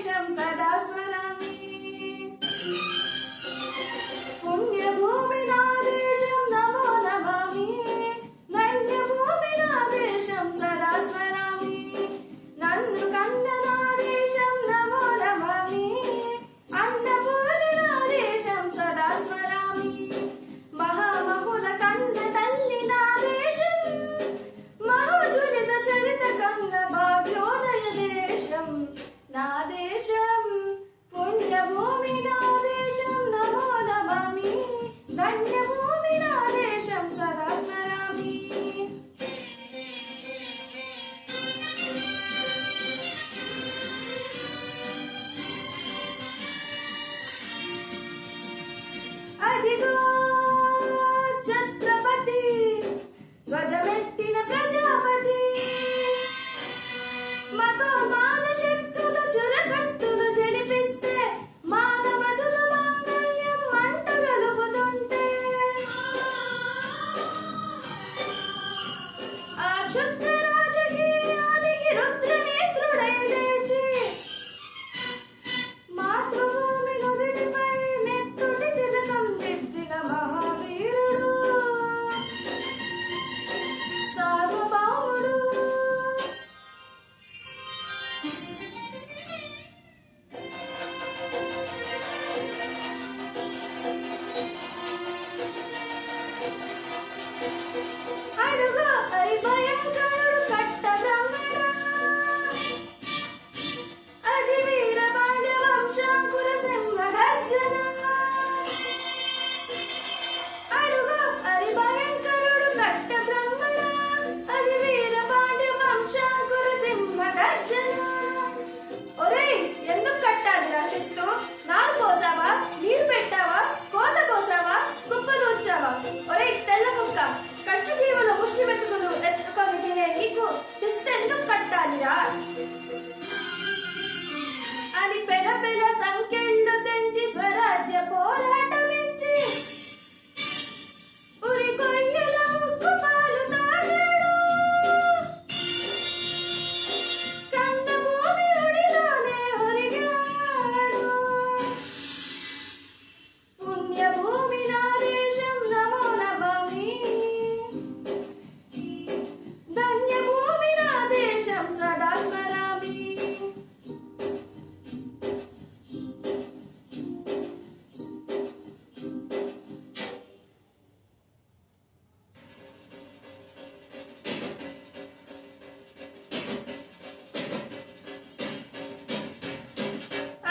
దేశం సదా స్మరామి. పుణ్యభూమి నా దేశం నమో నమామి. ధన్యభూమి నా దేశం సదా స్మరామి. నన్ను కన్న నా దేశం నమో నమామి. అన్నపూర్ణి నా దేశం సదా స్మరామి. మహామహుల కన్న తల్లి నా దేశం. మహోజ్వలిత చరిత కన్న భాగ్యోదయ దేశం నా దేశం. పుణ్యభూమి నా దేశం నమో నమామి. ధన్యభూమి నా దేశం సదా స్మరామి. అదిగో ఛత్రపతి ధ్వజమెత్తిన ప్రజాపతి. మతోన్మాద శక్తులు చురకత్తులు చెలిపిస్తే మానవతుల మాంగళ్యం మంట గలుపుతుంటే ఆ క్షుద్ర రాజకీయానికి రుద్రనేత్రుడై లేచి మాతృభూమి నుదిటిపై నెత్తుటి తిలకం దిద్దిన మహావీరుడు సార్వభౌముడు. అడుగు హరిభయంకరుడు కట్ట బ్రహ్మణ. అది వీరపాండ్య వంశాంకుర సింహ గర్జన. అడుగు హరిభయంకరుడు కట్ట బ్రహ్మణ. అది వీరపాండ్య వంశాంకుర సింహ గర్జన. ఒరేయ్, ఎందుకు కట్టాలి రాశిస్తూ? నారు పోసావా? నీరు పెట్టావా? కోత కోసావా? కుప్పలు వచ్చావా? ఒరేయ్ తెల్ల కుక్క, కష్టజీవుల ముష్టి మెతుకులు ఎత్తుకొని తినే నీకు శిస్తు ఎందుకు కట్టాలిరా అని పెద పెద సంఖ్యలు తెంచి స్వరాజ్య పోరాటమించి ఉరి కొయ్యల ఉక్కు పాలు తాగాడు. కన్న భూమి ఒడిలోనే ఒరిగాడు. పుణ్యభూమి నా దేశం నమో నమామి. ధన్యభూమి నా దేశం సదా స్మరామి.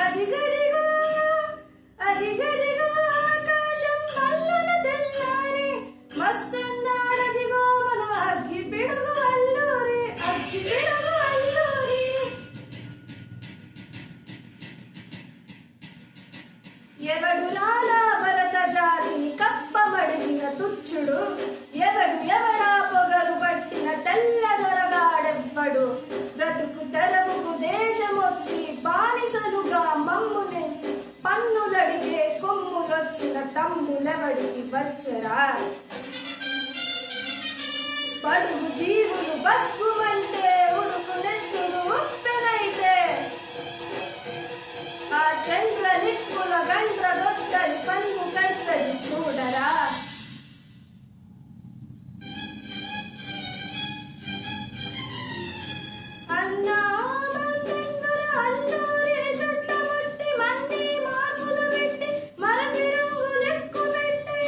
అదిగదిగో అదిగదిగో ఆకాశం మల్లున తెల్లారి మస్తున్నాడదిగో మన అగ్గి పిడుగు అల్లూరి. అగ్గి పిడుగు అల్లూరి. ఎవడు రాలా భరత జాతిని కప్పమడిగిన తుచ్చుడు. ఎవడా పొగరు పట్టిన తెల్ల దొరగాడెవ్వడు. బ్రతుకు తెరవుకు దేశమొచ్చి బానిసలుగా మమ్ము నెంచి పన్నులడిగే కొమ్ములొచ్చిన తమ్ములెవడికి వచ్చరా? బడుగు జీవులు బతుకుమంటే ఉరుకు నెత్తులు ఉప్పెనైతే ఆ చంద్ర నిప్పుల గండ్ర గొడ్డలి పన్ను కడతది చూడరా. అన్నా మన్నెందుర అల్లూరిని చుట్టముట్టి మన్ని మార్పులు పెట్టి మరచి రంగులెక్కు పెట్టి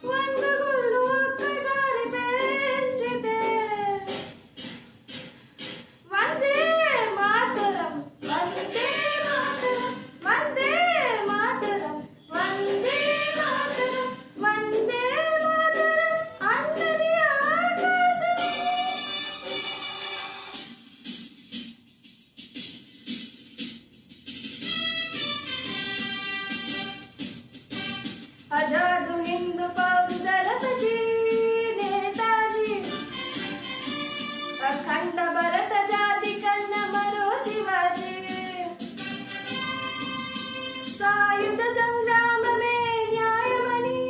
వందగుళ్ళు ఒక్కసారి పేల్చితే వందే మాతరం వందే మాతరం వందే మాతరం వందే మాతరం వందే మాతరం అన్నది ఆకాశం. ఆజాదు హిందూ ఫౌజ్ దళపతి నేతాజీ. అఖండ భరత జాతి కన్న మరో శివాజీ. సాయుధ సంగ్రామమే న్యాయమని,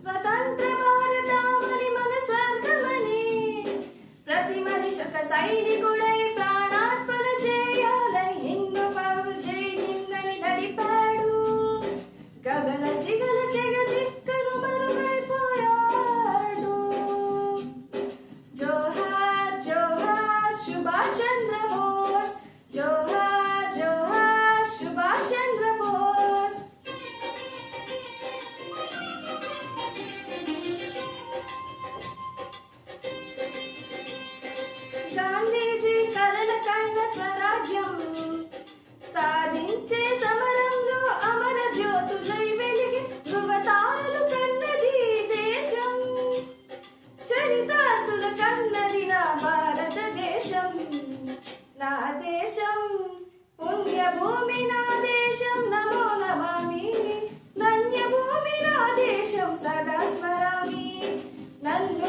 స్వతంత్ర భారతామని మన స్వర్గమని ప్రతి మనిషి ఒక సైనికుడై ప్రాణార్పణ చేయాల ధన్యభూమి నా దేశం నమో నమామి, ధన్యభూమి నా దేశం సదా స్మరామి. నన్ను